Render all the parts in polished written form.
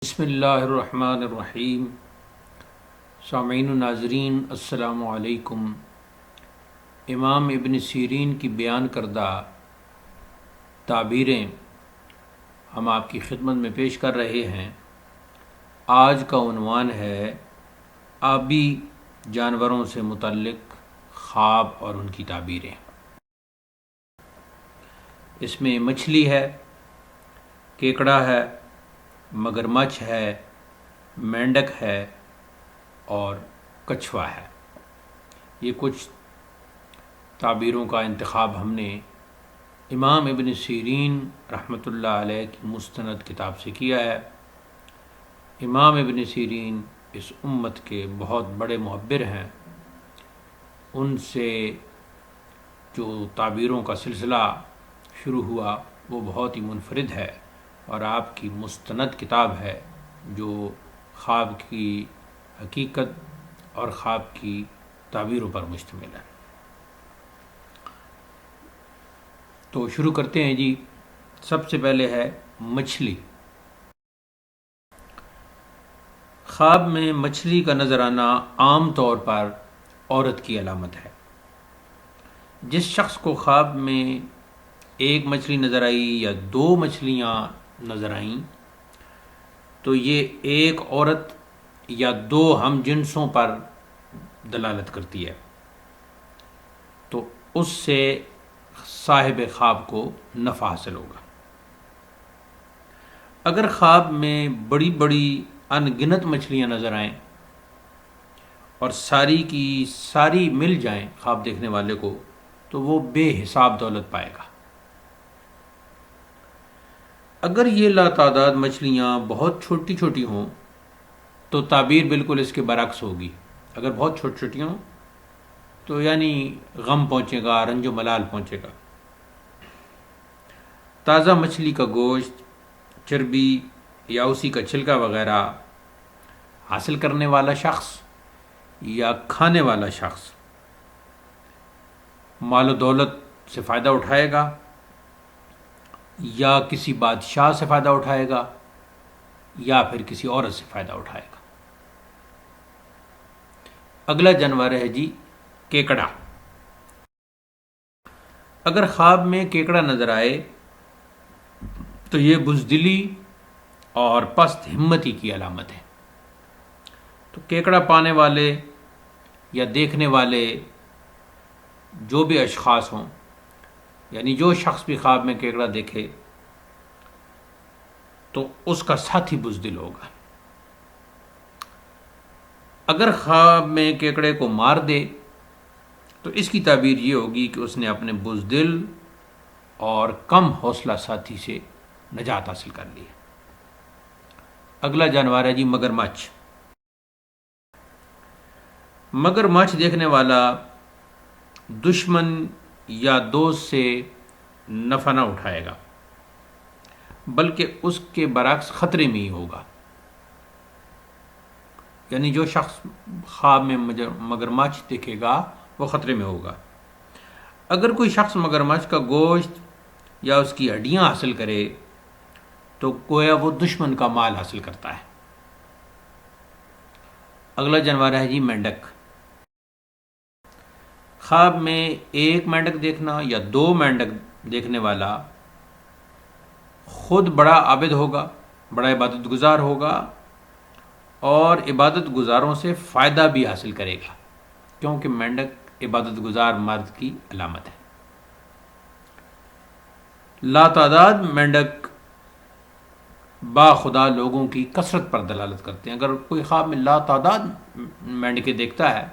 بسم اللہ الرحمن الرحیم۔ سامعین و ناظرین السلام علیکم۔ امام ابن سیرین کی بیان کردہ تعبیریں ہم آپ کی خدمت میں پیش کر رہے ہیں۔ آج کا عنوان ہے آبی جانوروں سے متعلق خواب اور ان کی تعبیریں۔ اس میں مچھلی ہے، کیکڑا ہے، مگرمچھ ہے، مینڈک ہے اور کچھوا ہے۔ یہ کچھ تعبیروں کا انتخاب ہم نے امام ابن سیرین رحمۃ اللہ علیہ کی مستند کتاب سے کیا ہے۔ امام ابن سیرین اس امت کے بہت بڑے محبر ہیں۔ ان سے جو تعبیروں کا سلسلہ شروع ہوا وہ بہت ہی منفرد ہے اور آپ کی مستند کتاب ہے جو خواب کی حقیقت اور خواب کی تعبیروں پر مشتمل ہے۔ تو شروع کرتے ہیں جی۔ سب سے پہلے ہے مچھلی۔ خواب میں مچھلی کا نظر آنا عام طور پر عورت کی علامت ہے۔ جس شخص کو خواب میں ایک مچھلی نظر آئی یا دو مچھلیاں نظر آئیں تو یہ ایک عورت یا دو ہم جنسوں پر دلالت کرتی ہے، تو اس سے صاحب خواب کو نفع حاصل ہوگا۔ اگر خواب میں بڑی بڑی ان گنت مچھلیاں نظر آئیں اور ساری کی ساری مل جائیں خواب دیکھنے والے کو تو وہ بے حساب دولت پائے گا۔ اگر یہ لاتعداد مچھلیاں بہت چھوٹی چھوٹی ہوں تو تعبیر بالکل اس کے برعکس ہوگی۔ اگر بہت چھوٹی چھوٹی ہوں تو یعنی غم پہنچے گا، رنج و ملال پہنچے گا۔ تازہ مچھلی کا گوشت، چربی یا اسی کا چھلکا وغیرہ حاصل کرنے والا شخص یا کھانے والا شخص مال و دولت سے فائدہ اٹھائے گا یا کسی بادشاہ سے فائدہ اٹھائے گا یا پھر کسی عورت سے فائدہ اٹھائے گا۔ اگلا جانور ہے جی کیکڑا۔ اگر خواب میں کیکڑا نظر آئے تو یہ بزدلی اور پست ہمتی کی علامت ہے۔ تو کیکڑا پانے والے یا دیکھنے والے جو بھی اشخاص ہوں، یعنی جو شخص بھی خواب میں کیکڑا دیکھے تو اس کا ساتھی بزدل ہوگا۔ اگر خواب میں کیکڑے کو مار دے تو اس کی تعبیر یہ ہوگی کہ اس نے اپنے بزدل اور کم حوصلہ ساتھی سے نجات حاصل کر لی۔ اگلا جانور ہے جی مگرمچھ۔ مگرمچھ دیکھنے والا دشمن یا دوست سے نفع نہ اٹھائے گا بلکہ اس کے برعکس خطرے میں ہی ہوگا۔ یعنی جو شخص خواب میں مگرمچھ دیکھے گا وہ خطرے میں ہوگا۔ اگر کوئی شخص مگرمچھ کا گوشت یا اس کی ہڈیاں حاصل کرے تو گویا وہ دشمن کا مال حاصل کرتا ہے۔ اگلا جانور ہے جی مینڈک۔ خواب میں ایک مینڈک دیکھنا یا دو مینڈک دیکھنے والا خود بڑا عابد ہوگا، بڑا عبادت گزار ہوگا اور عبادت گزاروں سے فائدہ بھی حاصل کرے گا، کیونکہ مینڈک عبادت گزار مرد کی علامت ہے۔ لاتعداد مینڈک با خدا لوگوں کی کثرت پر دلالت کرتے ہیں۔ اگر کوئی خواب میں لاتعداد مینڈکیں دیکھتا ہے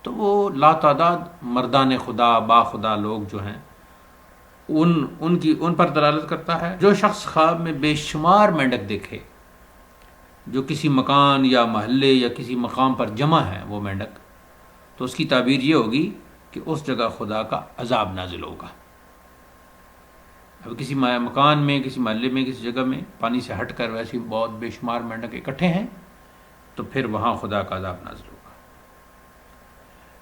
تو وہ لاتعداد مردان خدا با خدا لوگ جو ہیں ان پر دلالت کرتا ہے۔ جو شخص خواب میں بے شمار مینڈک دیکھے جو کسی مکان یا محلے یا کسی مقام پر جمع ہے وہ مینڈک، تو اس کی تعبیر یہ ہوگی کہ اس جگہ خدا کا عذاب نازل ہوگا۔ اب کسی مکان میں، کسی محلے میں، کسی جگہ میں پانی سے ہٹ کر ویسے بہت بے شمار مینڈک اکٹھے ہیں تو پھر وہاں خدا کا عذاب نازل ہوگا۔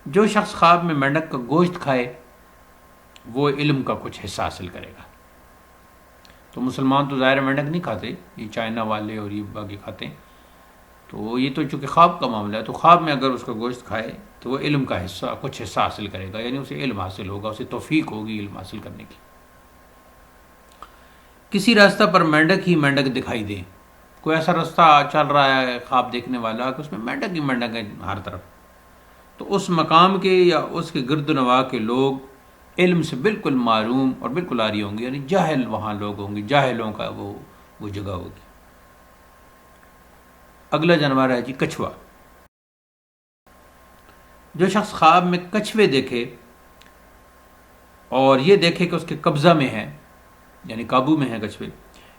جو شخص خواب میں مینڈک کا گوشت کھائے وہ علم کا کچھ حصہ حاصل کرے گا۔ تو مسلمان تو ظاہر مینڈک نہیں کھاتے، یہ چائنا والے اور یہ باقی کھاتے ہیں. تو یہ تو چونکہ خواب کا معاملہ ہے، تو خواب میں اگر اس کا گوشت کھائے تو وہ علم کا حصہ، کچھ حصہ حاصل کرے گا، یعنی اسے علم حاصل ہوگا، اسے توفیق ہوگی علم حاصل کرنے کی. کسی راستہ پر مینڈک ہی مینڈک دکھائی دے، کوئی ایسا راستہ چل رہا ہے خواب دیکھنے والا کہ اس میں مینڈک ہی مینڈک ہے ہر طرف، تو اس مقام کے یا اس کے گرد و نواح کے لوگ علم سے بالکل معروم اور بالکل عاری ہوں گے، یعنی جاہل وہاں لوگ ہوں گے، جاہلوں کا وہ جگہ ہوگی. اگلا جانور ہے جی کچھوا. جو شخص خواب میں کچھوے دیکھے اور یہ دیکھے کہ اس کے قبضہ میں ہے، یعنی قابو میں ہے کچھوے،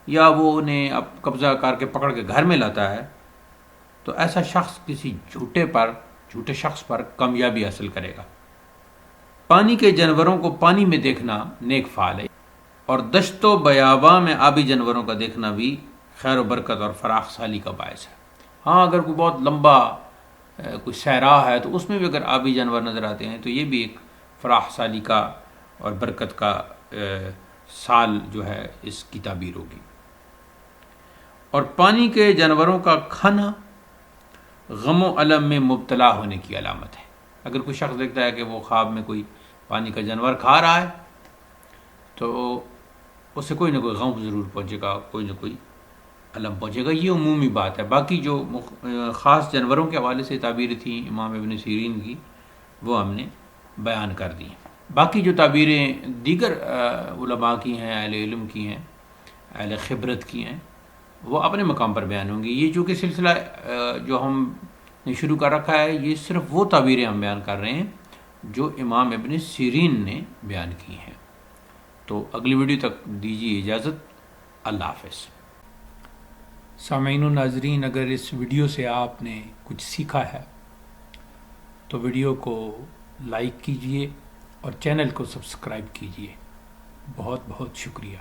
یا وہ انہیں اب قبضہ کر کے پکڑ کے گھر میں لاتا ہے، تو ایسا شخص کسی جھوٹے شخص پر کامیابی حاصل کرے گا. پانی کے جانوروں کو پانی میں دیکھنا نیک فعل ہے، اور دشت و بیاباں میں آبی جانوروں کا دیکھنا بھی خیر و برکت اور فراخ سالی کا باعث ہے. ہاں اگر کوئی بہت لمبا کوئی صحرا ہے تو اس میں بھی اگر آبی جانور نظر آتے ہیں تو یہ بھی ایک فراخ سالی کا اور برکت کا سال جو ہے اس کی تعبیر ہوگی. اور پانی کے جانوروں کا کھانا غم و الم میں مبتلا ہونے کی علامت ہے. اگر کوئی شخص دیکھتا ہے کہ وہ خواب میں کوئی پانی کا جانور کھا رہا ہے تو اسے کوئی نہ کوئی غم ضرور پہنچے گا، کوئی نہ کوئی علم پہنچے گا. یہ عمومی بات ہے. باقی جو خاص جانوروں کے حوالے سے تعبیریں تھیں امام ابن سیرین کی وہ ہم نے بیان کر دی. باقی جو تعبیریں دیگر علماء کی ہیں، اہل علم کی ہیں، اہل خبرت کی ہیں، وہ اپنے مقام پر بیان ہوں گی. یہ جو کہ سلسلہ جو ہم نے شروع کر رکھا ہے یہ صرف وہ تعبیریں ہم بیان کر رہے ہیں جو امام ابن سیرین نے بیان کی ہیں. تو اگلی ویڈیو تک دیجیے اجازت. اللہ حافظ. سامعین و ناظرین، اگر اس ویڈیو سے آپ نے کچھ سیکھا ہے تو ویڈیو کو لائک کیجیے اور چینل کو سبسکرائب کیجیے. بہت بہت شکریہ.